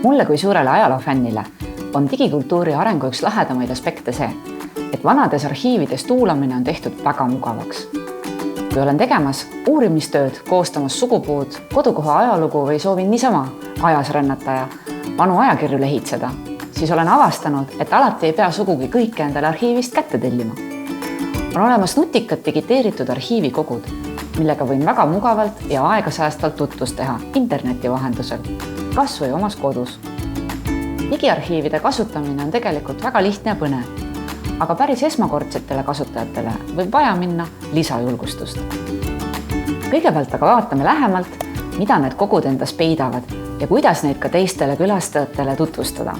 Mulle kui suurele ajaloofännile on digikultuuri arengu üks lahedamaid aspekte see, et vanades arhiivides tuulamine on tehtud väga mugavaks. Kui olen tegemas uurimistööd, koostamas sugupuud, kodukoha ajalugu või soovin niisama ajas rännata ja vanu ajakirju lehitseda, siis olen avastanud, et alati ei pea sugugi kõike endale arhiivist kätte tellima. On olemas nutikad digiteeritud arhiivikogud, millega võin väga mugavalt ja aegasäästvalt tutvust teha interneti vahendusel, kas või omas kodus. Digiarhiivide kasutamine on tegelikult väga lihtne ja põnev, aga päris esmakordsetele kasutajatele võib vaja minna lisajulgustust. Kõigepealt aga vaatame lähemalt, mida need kogud endas peidavad ja kuidas neid ka teistele külastajatele tutvustada.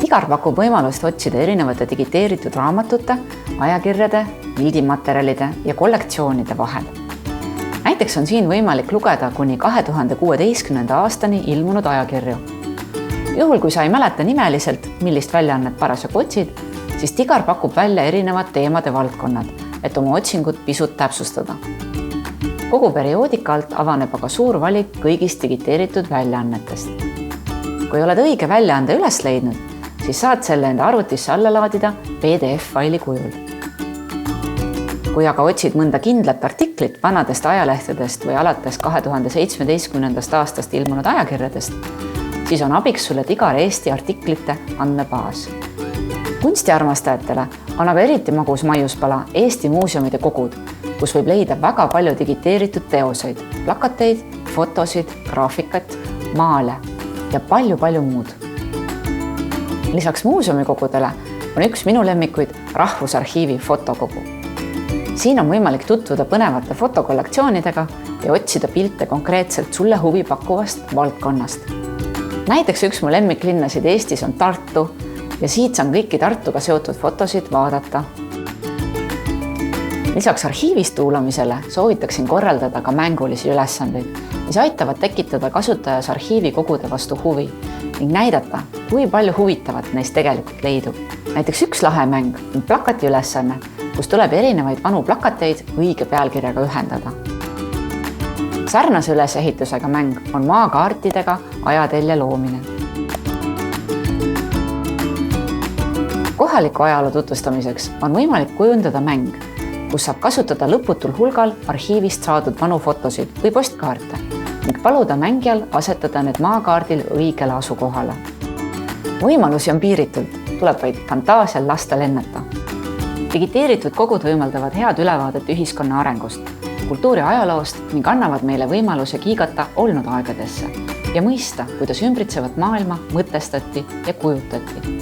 Tigar pakub võimalust otsida erinevate digiteeritud raamatute, ajakirjade, pildimaterjalide ja kollektsioonide vahel. Näiteks on siin võimalik lugeda kuni 2016. aastani ilmunud ajakirju. Juhul, kui sa ei mäleta nimeliselt, millist väljaannet parasjagu otsid, siis Tigar pakub välja erinevad teemade valdkonnad, et oma otsingut pisut täpsustada. Kogu perioodika alt avaneb aga suur valik kõigist digiteeritud väljaannetest. Kui oled õige väljaande üles leidnud, siis saad selle enda arvutisse alla laadida PDF-faili kujul. Kui aga otsid mõnda kindlat artiklit vanadest ajalehtedest või alates 2017. aastast ilmunud ajakirjadest, siis on abiks sulle Tigar Eesti artiklite andmebaas. Kunstiarmastajatele on aga eriti magus maiuspala Eesti muuseumide kogud, kus võib leida väga palju digiteeritud teoseid, plakateid, fotosid, graafikat, maale ja palju muud. Lisaks muuseumikogudele on üks minu lemmikuid Rahvusarhiivi fotokogu. Siin on võimalik tutvuda põnevate fotokollektsioonidega ja otsida pilte konkreetselt sulle huvi pakkuvast valdkonnast. Näiteks üks mu lemmiklinnasid Eestis on Tartu ja siit saan kõiki Tartuga seotud fotosid vaadata. Lisaks arhiivist tuulamisele soovitaksin korraldada ka mängulisi ülesandeid, mis aitavad tekitada kasutajas arhiivikogude vastu huvi ning näidata, kui palju huvitavat neist tegelikult leidub. Näiteks üks lahe mäng on plakati ülesanne, kus tuleb erinevaid vanu plakateid õige pealkirjaga ühendada. Sarnase ülesehitusega mäng on maakaartidega ajatelje loomine. Kohaliku ajaloo tutvustamiseks on võimalik kujundada mäng, kus saab kasutada lõputul hulgal arhiivist saadud vanu fotosid või postkaarte ning paluda mängijal asetada need maakaardil õigele asukohale. Võimalusi on piiritult, tuleb vaid fantaasial lasta lennata. Digiteeritud kogud võimaldavad head ülevaadet ühiskonna arengust, kultuuri ajaloost ning annavad meile võimaluse kiigata olnud aegadesse ja mõista, kuidas ümbritsevat maailma mõtestati ja kujutati.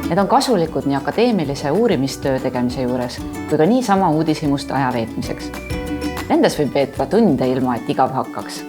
Need on kasulikud nii akadeemilise uurimistöö tegemise juures kui ka niisama uudishimuste aja veetmiseks. Nendes võib veetva tunde ilma, et igav hakkaks.